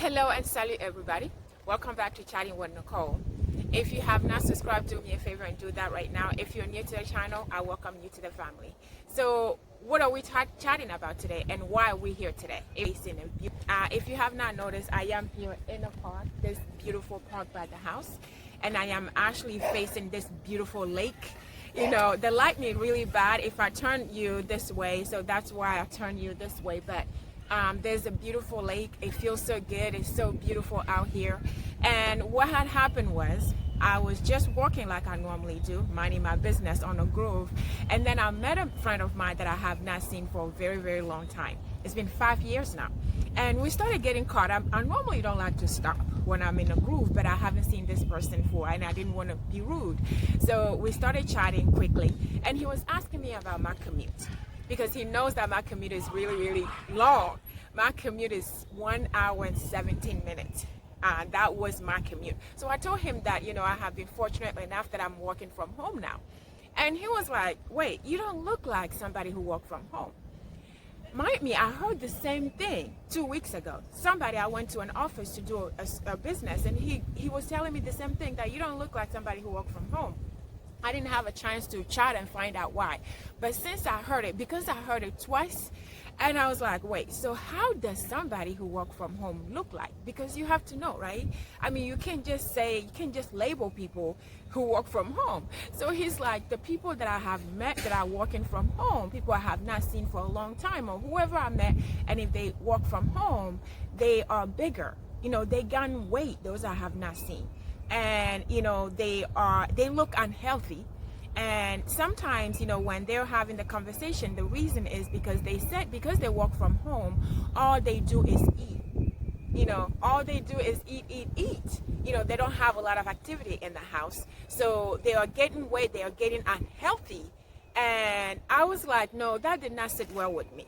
Hello and salute everybody. Welcome back to Chatting with Nicole. If you have not subscribed, do me a favor and do that right now. If you're new to the channel, I welcome you to the family. So what are we chatting about today and why are we here today? If you have not noticed, I am here in a park, this beautiful park by the house, and I am actually facing this beautiful lake. You know, the lightning really bad if I turn you this way, so that's why I turn you this way. But there's a beautiful lake. It feels so good. It's so beautiful out here. And what had happened was I was just walking like I normally do, minding my business on a grove. And then I met a friend of mine that I have not seen for a very, very long time. It's been 5 years now. And we started getting caught up. I normally don't like to stop when I'm in a groove, but I haven't seen this person for, and I didn't want to be rude. So we started chatting quickly. And he was asking me about my commute, because he knows that my commute is really, really long. My commute is 1 hour and 17 minutes. That was my commute. So I told him that, you know, I have been fortunate enough that I'm working from home now. And he was like, wait, you don't look like somebody who worked from home. Mind me, I heard the same thing 2 weeks ago. Somebody, I went to an office to do a business, and he was telling me the same thing, that you don't look like somebody who worked from home. I didn't have a chance to chat and find out why. But since I heard it, because I heard it twice, and I was like, wait, so how does somebody who works from home look like? Because you have to know, right? I mean, you can't just label people who work from home. So he's like, the people that I have met that are working from home, people I have not seen for a long time, or whoever I met, and if they work from home, they are bigger. You know, they gain weight, those I have not seen. And you know, they look unhealthy. And sometimes, you know, when they're having the conversation, the reason is because they said, because they work from home, all they do is eat. You know, all they do is eat. You know, they don't have a lot of activity in the house, so they are getting weight, they are getting unhealthy. And I was like, no, that did not sit well with me.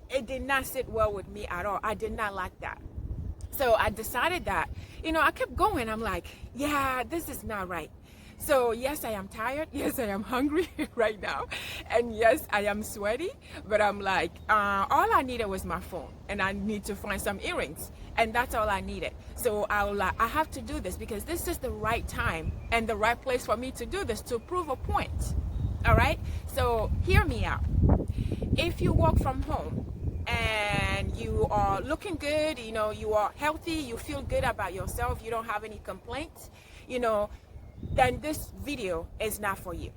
It did not sit well with me at all. I did not like that. So I decided that, you know, I kept going. I'm like, yeah, this is not right. So yes, I am tired. Yes, I am hungry right now. And yes, I am sweaty. But I'm like, all I needed was my phone. And I need to find some earrings. And that's all I needed. So I have to do this, because this is the right time and the right place for me to do this, to prove a point. All right? So hear me out. If you work from home, and you are looking good, you know, you are healthy, you feel good about yourself, you don't have any complaints, you know, then this video is not for you.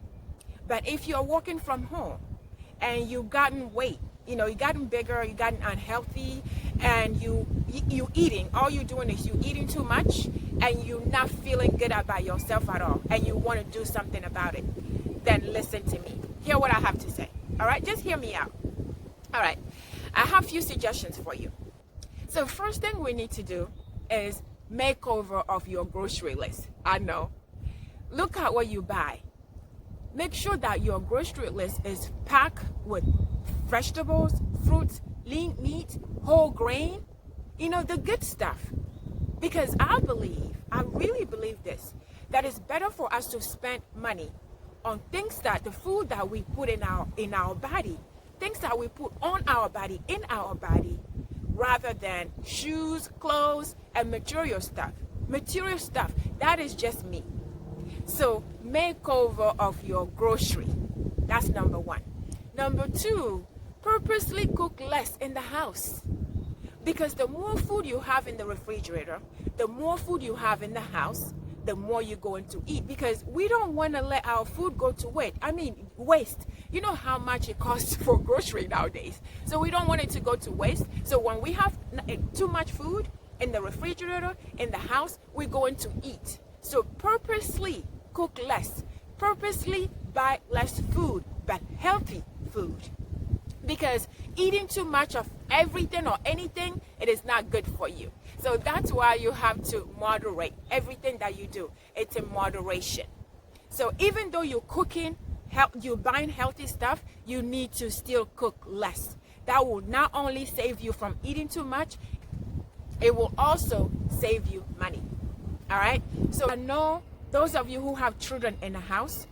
But if you're working from home and you've gotten weight, you know, you gotten bigger, you gotten unhealthy, and you eating, all you're doing is you eating too much, and you're not feeling good about yourself at all, and you want to do something about it, then listen to me. Hear what I have to say. All right, just hear me out. All right, I have a few suggestions for you. So first thing we need to do is makeover of your grocery list. I know. Look at what you buy. Make sure that your grocery list is packed with vegetables, fruits, lean meat, whole grain, you know, the good stuff. Because I really believe this, that it's better for us to spend money on things, that the food that we put in our body, things that we put on our body, in our body, rather than shoes, clothes, and material stuff. Material stuff, that is just me. So makeover of your grocery. That's number one. Number two, purposely cook less in the house. Because the more food you have in the refrigerator, the more food you have in the house, the more you're going to eat. Because we don't want to let our food go to waste. You know how much it costs for grocery nowadays. So we don't want it to go to waste. So when we have too much food in the refrigerator, in the house, we're going to eat. So purposely cook less. Purposely buy less food, but healthy food. Because eating too much of everything or anything, it is not good for you. So that's why you have to moderate everything that you do. It's in moderation. So even though you're cooking, you're buying healthy stuff, you need to still cook less. That will not only save you from eating too much, it will also save you money. All right? So I know those of you who have children in the house,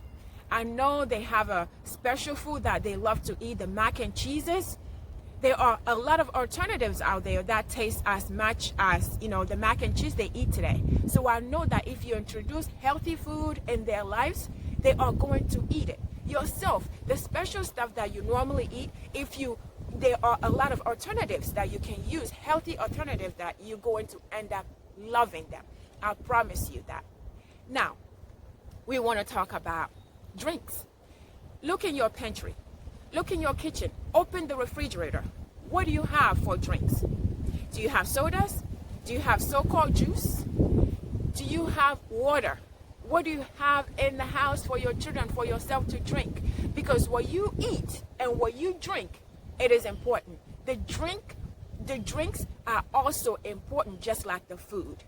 I know they have a special food that they love to eat, the mac and cheeses. There are a lot of alternatives out there that taste as much as, you know, the mac and cheese they eat today. So I know that if you introduce healthy food in their lives, they are going to eat it. Yourself, the special stuff that you normally eat, there are a lot of alternatives that you can use, healthy alternatives that you're going to end up loving them. I promise you that. Now, we want to talk about drinks. Look in your pantry. Look in your kitchen. Open the refrigerator. What do you have for drinks? Do you have sodas? Do you have so-called juice? Do you have water? What do you have in the house for your children, for yourself to drink? Because what you eat and what you drink, it is important. The drinks are also important, just like the food.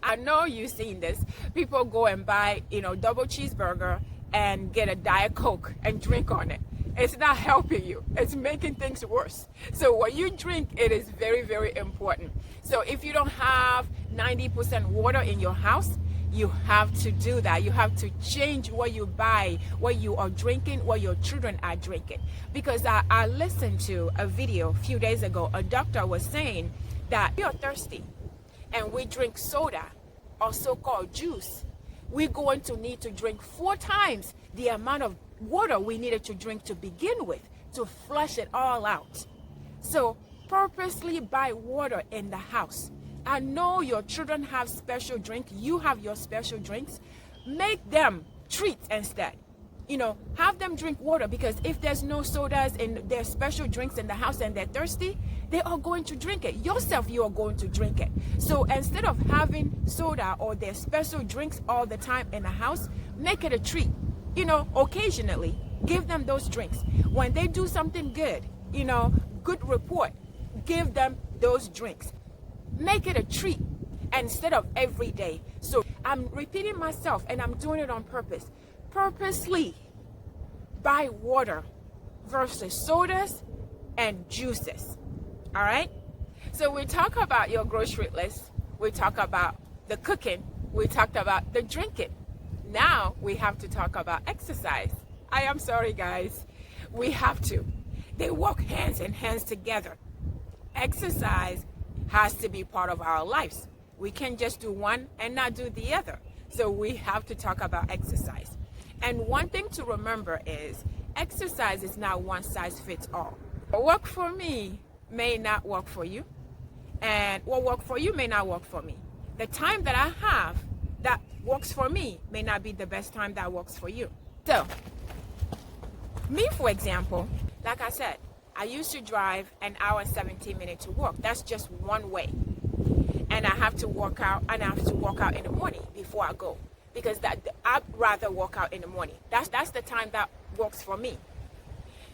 I know you've seen this. People go and buy, double cheeseburger and get a Diet Coke and drink on it. It's not helping you. It's making things worse. So what you drink, it is very, very important. So if you don't have 90% water in your house, you have to do that. You have to change what you buy, what you are drinking, what your children are drinking. Because I listened to a video a few days ago. A doctor was saying that if you're thirsty and we drink soda or so-called juice, we're going to need to drink 4 times the amount of water we needed to drink to begin with to flush it all out. So purposely buy water in the house. I know your children have special drinks. You have your special drinks. Make them treats instead. Have them drink water, because if there's no sodas in their special drinks in the house and they're thirsty, they are going to drink it. Yourself, you are going to drink it. So instead of having soda or their special drinks all the time in the house, make it a treat. Occasionally, give them those drinks. When they do something good, good report, give them those drinks. Make it a treat instead of every day. So I'm repeating myself, and I'm doing it on purpose. Purposely buy water versus sodas and juices. All right? So we talk about your grocery list. We talk about the cooking. We talked about the drinking. Now we have to talk about exercise. I am sorry, guys. We have to. They walk hands in hands together. Exercise has to be part of our lives. We can't just do one and not do the other. So we have to talk about exercise. And one thing to remember is exercise is not one size fits all. What works for me may not work for you, and what works for you may not work for me. The time that I have that works for me may not be the best time that works for you. So, me, for example, like I said, I used to drive an hour and 17 minutes to work. That's just one way. And I have to work out, and I have to work out in the morning before I go. Because I'd rather work out in the morning. That's the time that works for me.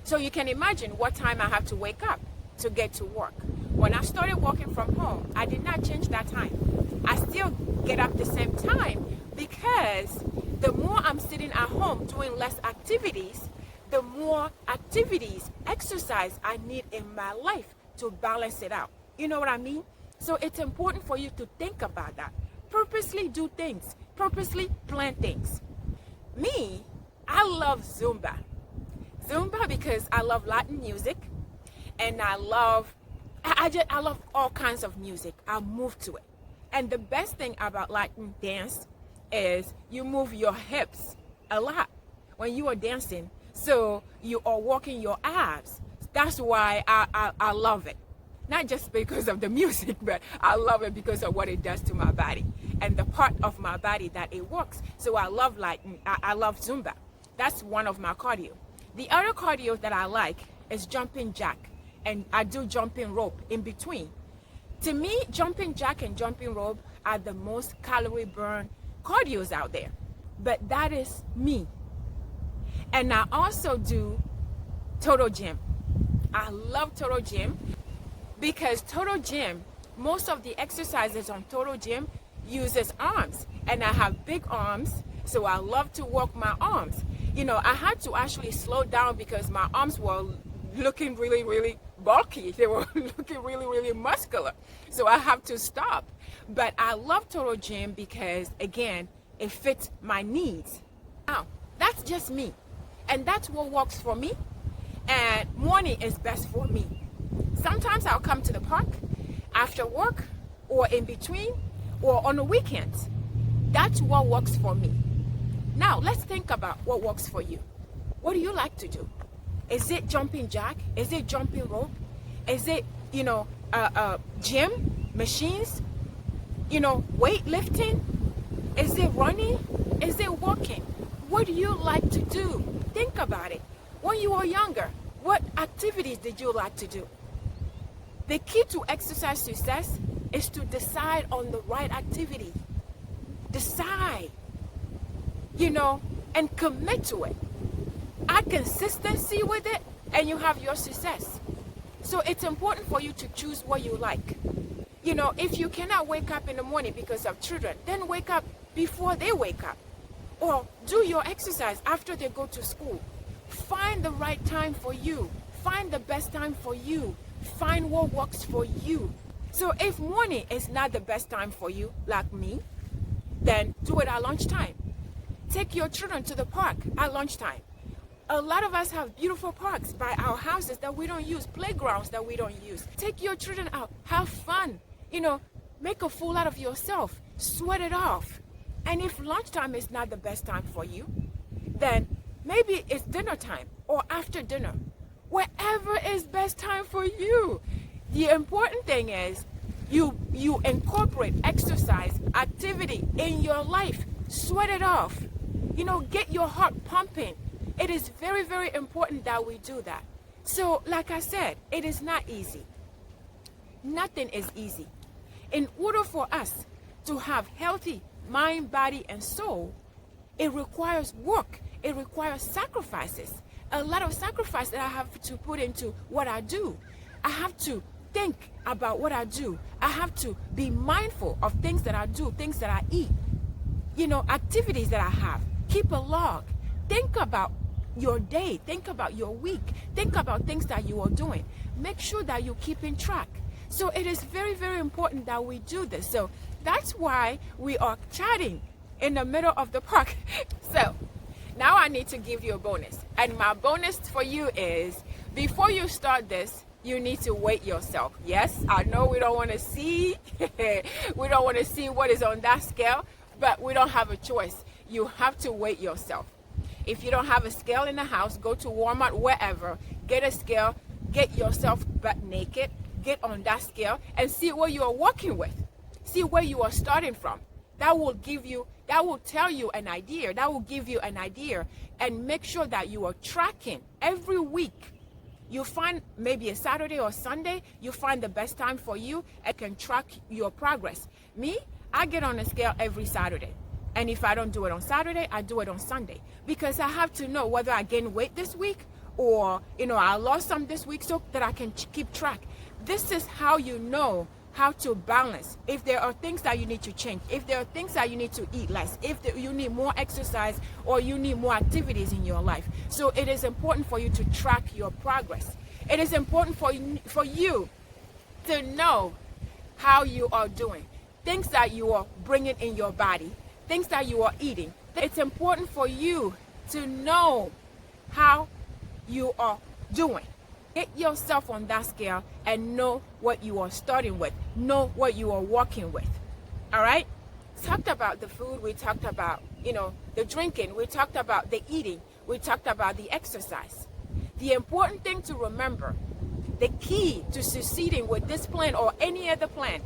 So you can imagine what time I have to wake up to get to work. When I started working from home, I did not change that time. I still get up the same time, because the more I'm sitting at home doing less activities, the more activities, exercise I need in my life to balance it out. You know what I mean? So it's important for you to think about that. Purposely do things. Purposely plan things. Me, I love Zumba. Zumba because I love Latin music, and I love all kinds of music. I move to it. And the best thing about Latin dance is you move your hips a lot when you are dancing. So you are working your abs. That's why I love it. Not just because of the music, but I love it because of what it does to my body and the part of my body that it works. So I love Zumba. That's one of my cardio. The other cardio that I like is jumping jack, and I do jumping rope in between. To me, jumping jack and jumping rope are the most calorie burn cardios out there. But that is me. And I also do Total Gym. I love Total Gym because Total Gym, most of the exercises on Total Gym uses arms, and I have big arms, so I love to work my arms. I had to actually slow down because my arms were looking really, really bulky. They were looking really, really muscular. So I have to stop. But I love Total Gym because, again, it fits my needs. Now, that's just me. And that's what works for me. And morning is best for me. Sometimes I'll come to the park after work or in between or on the weekends. That's what works for me. Now, let's think about what works for you. What do you like to do? Is it jumping jack? Is it jumping rope? Is it, gym, machines? Weightlifting? Is it running? Is it walking? What do you like to do? Think about it. When you were younger, what activities did you like to do? The key to exercise success is to decide on the right activity. Decide, and commit to it. Add consistency with it, and you have your success. So it's important for you to choose what you like. If you cannot wake up in the morning because of children, then wake up before they wake up. Or do your exercise after they go to school. Find the right time for you. Find the best time for you. Find what works for you. So if morning is not the best time for you, like me, then do it at lunchtime. Take your children to the park at lunchtime. A lot of us have beautiful parks by our houses that we don't use, playgrounds that we don't use. Take your children out, have fun, make a fool out of yourself, sweat it off. And if lunchtime is not the best time for you, then maybe it's dinner time or after dinner, wherever is best time for you. The important thing is you incorporate exercise, activity in your life. Sweat it off. Get your heart pumping. It is very, very important that we do that. So, like I said, it is not easy. Nothing is easy. In order for us to have healthy mind, body, and soul, it requires work. It requires sacrifices. A lot of sacrifice that I have to put into what I do. I have to think about what I do. I have to be mindful of things that I do, things that I eat, activities that I have. Keep a log. Think about your day. Think about your week. Think about things that you are doing. Make sure that you're keeping track. So it is very, very important that we do this. So that's why we are chatting in the middle of the park. So now I need to give you a bonus. And my bonus for you is, before you start this, you need to weigh yourself. Yes, I know we don't want to see, what is on that scale, but we don't have a choice. You have to weigh yourself. If you don't have a scale in the house, go to Walmart, wherever, get a scale, get yourself butt naked, get on that scale and see what you are working with. See where you are starting from. That will tell you an idea. That will give you an idea, and make sure that you are tracking every week. You find maybe a Saturday or Sunday, you find the best time for you and can track your progress. Me, I get on a scale every Saturday. And if I don't do it on Saturday, I do it on Sunday, because I have to know whether I gained weight this week or, I lost some this week, so that I can keep track. This is how you know how to balance. If there are things that you need to change, if there are things that you need to eat less, if you need more exercise or you need more activities in your life. So it is important for you to track your progress. It is important for you to know how you are doing, things that you are bringing in your body, things that you are eating. It's important for you to know how you are doing. Get yourself on that scale and know what you are starting with. Know what you are working with. All right? We talked about the food. We talked about, the drinking. We talked about the eating. We talked about the exercise. The important thing to remember, the key to succeeding with this plan or any other plan,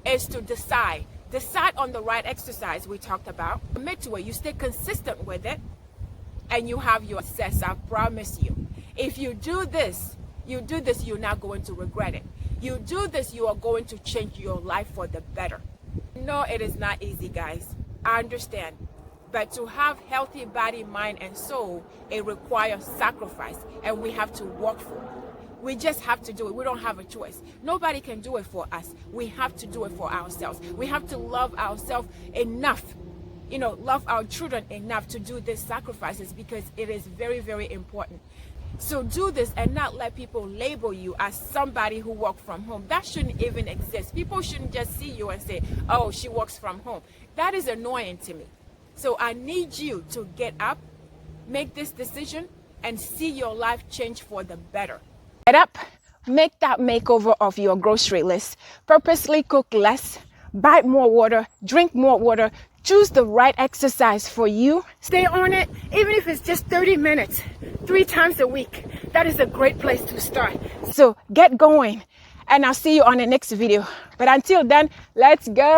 is to decide. Decide on the right exercise we talked about. Commit to it. You stay consistent with it, and you have your success. I promise you. If you do this, you're not going to regret it. You do this, you are going to change your life for the better. No, it is not easy, guys. I understand. But to have healthy body, mind, and soul, it requires sacrifice, and we have to work for it. We just have to do it. We don't have a choice. Nobody can do it for us. We have to do it for ourselves. We have to love ourselves enough, love our children enough to do these sacrifices, because it is very, very important. So do this and not let people label you as somebody who works from home. That shouldn't even exist. People shouldn't just see you and say, oh, she works from home. That is annoying to me. So I need you to get up, make this decision, and see your life change for the better. Get up, make that makeover of your grocery list. Purposely cook less, buy more water, drink more water, choose the right exercise for you. Stay on it, even if it's just 30 minutes, 3 times a week. That is a great place to start. So get going, and I'll see you on the next video. But until then, let's go.